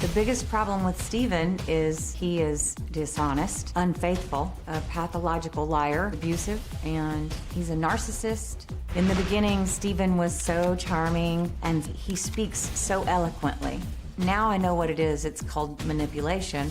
The biggest problem with Stephen is he is dishonest, unfaithful, a pathological liar, abusive, and he's a narcissist. In the beginning, Stephen was so charming and he speaks so eloquently. Now I know what it is. It's called manipulation.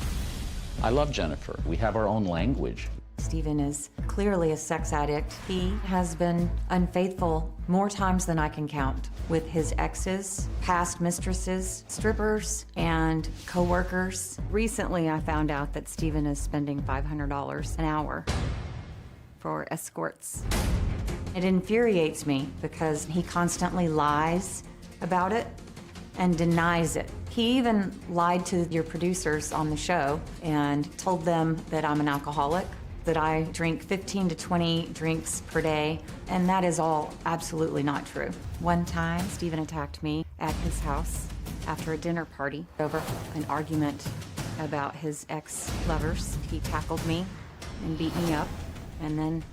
I love Jennifer. We have our own language. Stephen is clearly a sex addict. He has been unfaithful more times than I can count with his exes, past mistresses, strippers, and co-workers. Recently, I found out that Stephen is spending $500 an hour for escorts. It infuriates me because he constantly lies about it and denies it. He even lied to your producers on the show and told them that I'm an alcoholic, that I drink 15 to 20 drinks per day, and that is all absolutely not true. One time, Stephen attacked me at his house after a dinner party over an argument about his ex-lovers. He tackled me and beat me up, and then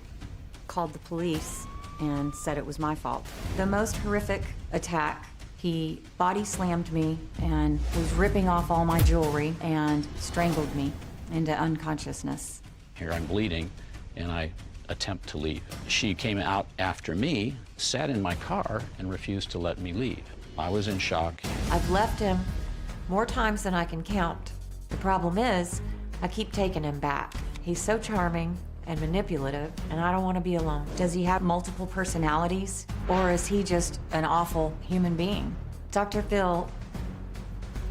called the police and said it was my fault. The most horrific attack, he body slammed me and was ripping off all my jewelry and strangled me into unconsciousness. Here I'm bleeding, and I attempt to leave. She came out after me, sat in my car, and refused to let me leave. I was in shock. I've left him more times than I can count. The problem is, I keep taking him back. He's so charming and manipulative, and I don't want to be alone. Does he have multiple personalities, or is he just an awful human being? Dr. Phil,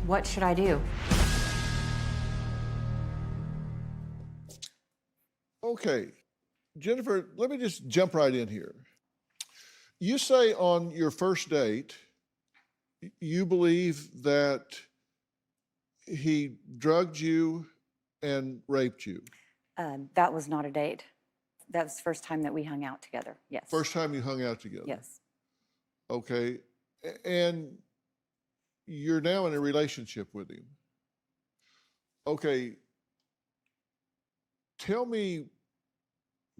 what should I do? Okay, Jennifer, let me just jump right in here. You say on your first date, you believe that he drugged you and raped you. That was not a date. That was the first time that we hung out together, yes. First time you hung out together? Yes. Okay, and you're now in a relationship with him. Okay, tell me,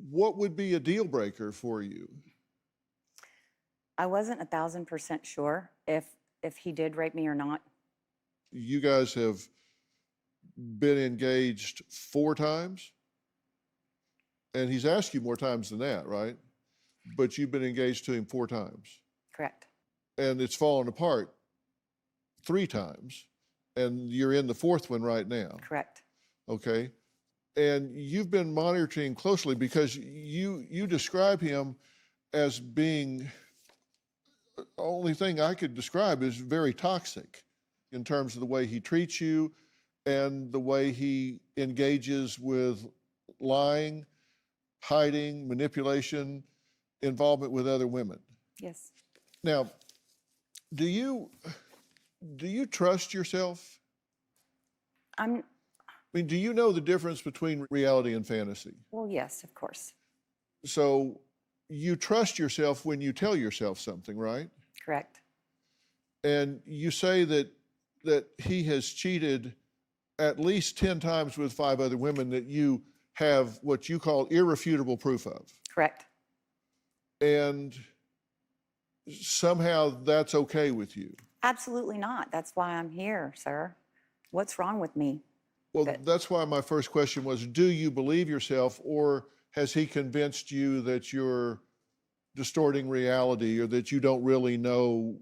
what would be a deal breaker for you? I wasn't 1,000% sure if he did rape me or not. You guys have been engaged 4 times? And he's asked you more times than that, right? But you've been engaged to him 4 times. Correct. And it's fallen apart 3 times. And you're in the 4th one right now. Correct. Okay. And you've been monitoring closely because you describe him as being, the only thing I could describe is very toxic in terms of the way he treats you and the way he engages with lying, hiding, manipulation, involvement with other women. Yes. Now, do you trust yourself? I mean, do you know the difference between reality and fantasy? Well, yes, of course. So you trust yourself when you tell yourself something, right? Correct. And you say that he has cheated at least 10 times with 5 other women that you have what you call irrefutable proof of. Correct. And somehow that's okay with you. Absolutely not. That's why I'm here, sir. What's wrong with me? Well, that's why my first question was, do you believe yourself, or has he convinced you that you're distorting reality or that you don't really know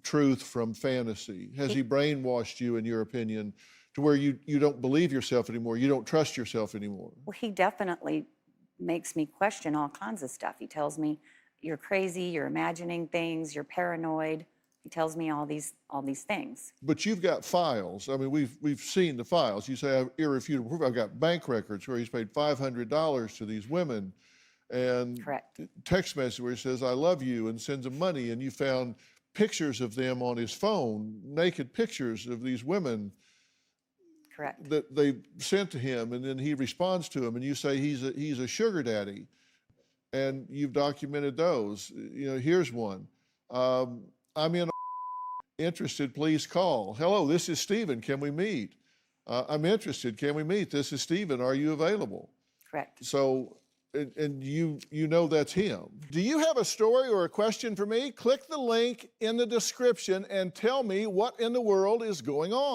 truth from fantasy? Has he brainwashed you, in your opinion, to where you don't believe yourself anymore, you don't trust yourself anymore? Well, he definitely makes me question all kinds of stuff. He tells me, you're crazy, you're imagining things, you're paranoid. He tells me all these things. But you've got files. I mean, we've seen the files. You say I have irrefutable proof. I've got bank records where he's paid $500 to these women, and Correct. text message where he says I love you and sends them money, and you found pictures of them on his phone, naked pictures of these women. Correct. That they sent to him, and then he responds to them, and you say he's a sugar daddy, and you've documented those. You know, here's one. I'm interested, please call. Hello, this is Stephen, can we meet? I'm interested, can we meet? This is Stephen, are you available? Correct. So, and you know that's him. Do you have a story or a question for me? Click the link in the description and tell me what in the world is going on.